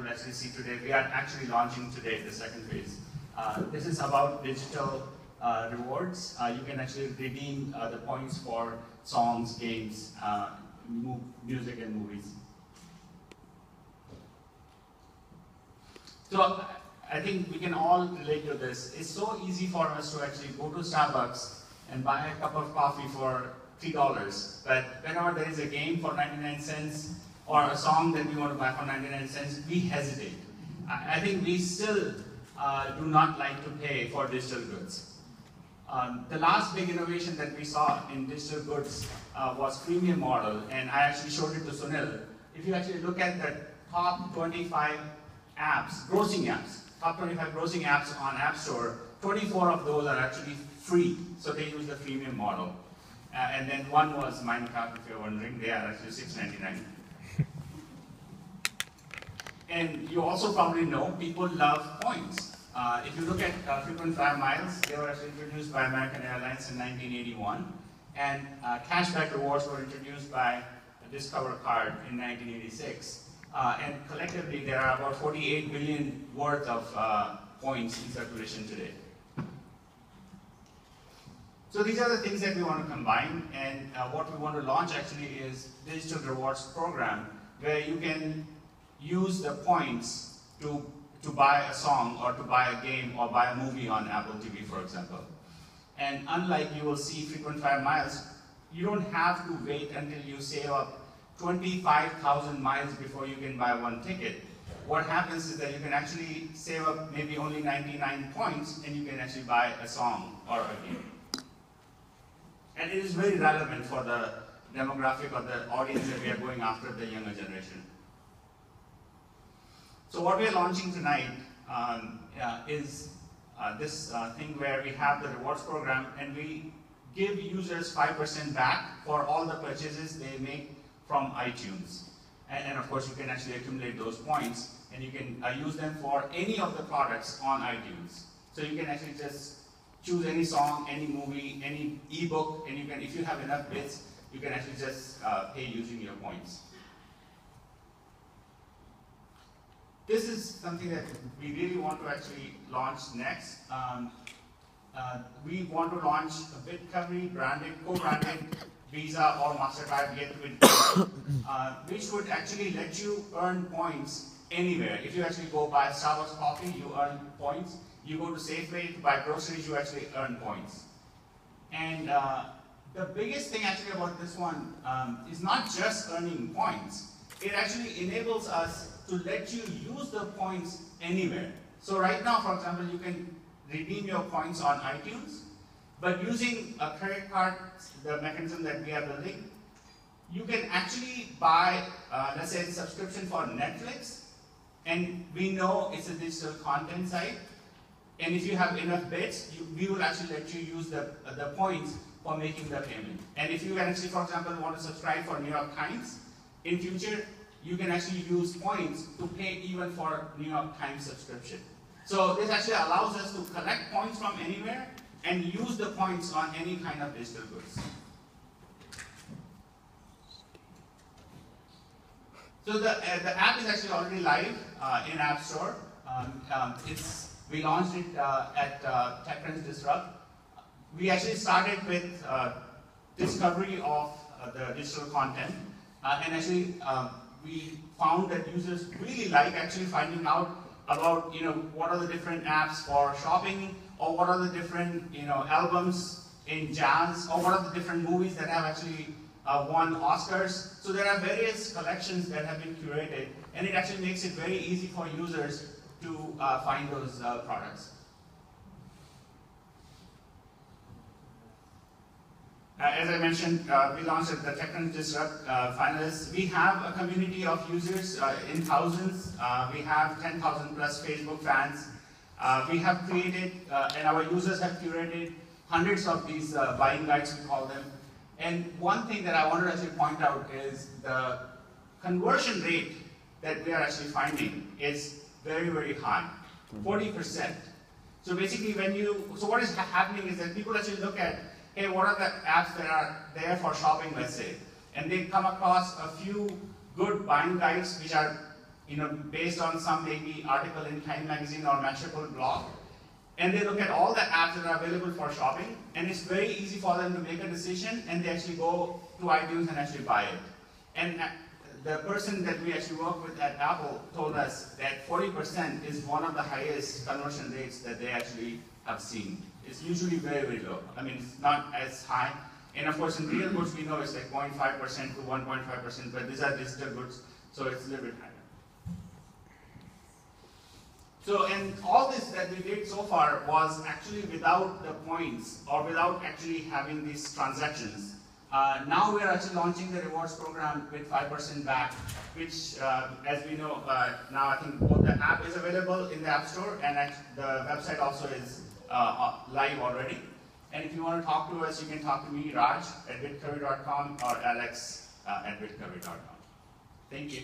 would actually see today. We are actually launching today the second phase. This is about digital rewards. You can actually redeem the points for songs, games, music, and movies. So I think we can all relate to this. It's so easy for us to actually go to Starbucks and buy a cup of coffee for $3. But whenever there is a game for 99 cents or a song that we want to buy for 99 cents, we hesitate. I think we still do not like to pay for digital goods. The last big innovation that we saw in digital goods was freemium model, and I actually showed it to Sunil. If you actually look at the top 25 apps, grossing apps, top 25 grossing apps on App Store, 24 of those are actually free, so they use the freemium model. And then one was Minecraft, if you're wondering, they are actually $6.99. And you also probably know people love points. If you look at frequent flyer miles, they were actually introduced by American Airlines in 1981. And cashback rewards were introduced by Discover Card in 1986. And collectively, there are about 48 billion worth of points in circulation today. So these are the things that we want to combine, and what we want to launch actually is digital rewards program, where you can use the points to buy a song or to buy a game or buy a movie on Apple TV, for example. And unlike you will see frequent flyer miles, you don't have to wait until you save up 25,000 miles before you can buy one ticket. What happens is that you can actually save up maybe only 99 points and you can actually buy a song or a game. And it is very relevant for the demographic or the audience that we are going after, the younger generation. So what we are launching tonight is this thing where we have the rewards program and we give users 5% back for all the purchases they make from iTunes. And of course, you can actually accumulate those points and you can use them for any of the products on iTunes. So you can actually just choose any song, any movie, any ebook, and you can, if you have enough bits, you can actually just pay using your points. This is something that we really want to actually launch next. We want to launch a Bitcovery branded, co-branded Visa or MasterCard gateway, which would actually let you earn points anywhere. If you actually go buy Starbucks coffee, you earn points. You go to Safeway to buy groceries, you actually earn points. And the biggest thing actually about this one is not just earning points. It actually enables us to let you use the points anywhere. So right now, for example, you can redeem your points on iTunes, but using a credit card, the mechanism that we are building, you can actually buy, let's say, a subscription for Netflix, and we know it's a digital content site. And if you have enough bits, we will actually let you use the points for making the payment. And if you actually, for example, want to subscribe for New York Times, in future, you can actually use points to pay even for New York Times subscription. So this actually allows us to collect points from anywhere and use the points on any kind of digital goods. So the app is actually already live in App Store. We launched it at TechCrunch Disrupt. We actually started with discovery of the digital content, and actually we found that users really like actually finding out about what are the different apps for shopping, or what are the different albums in jazz, or what are the different movies that have actually won Oscars. So there are various collections that have been curated, and it actually makes it very easy for users to find those products. As I mentioned, we launched at the TechCrunch Disrupt finalists. We have a community of users in thousands. We have 10,000 plus Facebook fans. We have created, and our users have curated hundreds of these buying guides, we call them. And one thing that I wanted to actually point out is the conversion rate that we are actually finding is very, very high, 40%. So basically so what is happening is that people actually look at, hey, what are the apps that are there for shopping, let's say, and they come across a few good buying guides which are based on some maybe article in Time Magazine or Mashable blog, and they look at all the apps that are available for shopping, and it's very easy for them to make a decision, and they actually go to iTunes and actually buy it. And the person that we actually work with at Apple told us that 40% is one of the highest conversion rates that they actually have seen. It's usually very, very low. I mean, it's not as high. And of course, in real goods, we know it's like 0.5% to 1.5%, but these are digital goods, so it's a little bit higher. So, and all this that we did so far was actually without the points or without actually having these transactions. Now we're actually launching the rewards program with 5% back, which, as we know, now I think both the app is available in the App Store and the website also is live already. And if you want to talk to us, you can talk to me, Raj, at bitcovery.com or Alex at bitcovery.com. Thank you.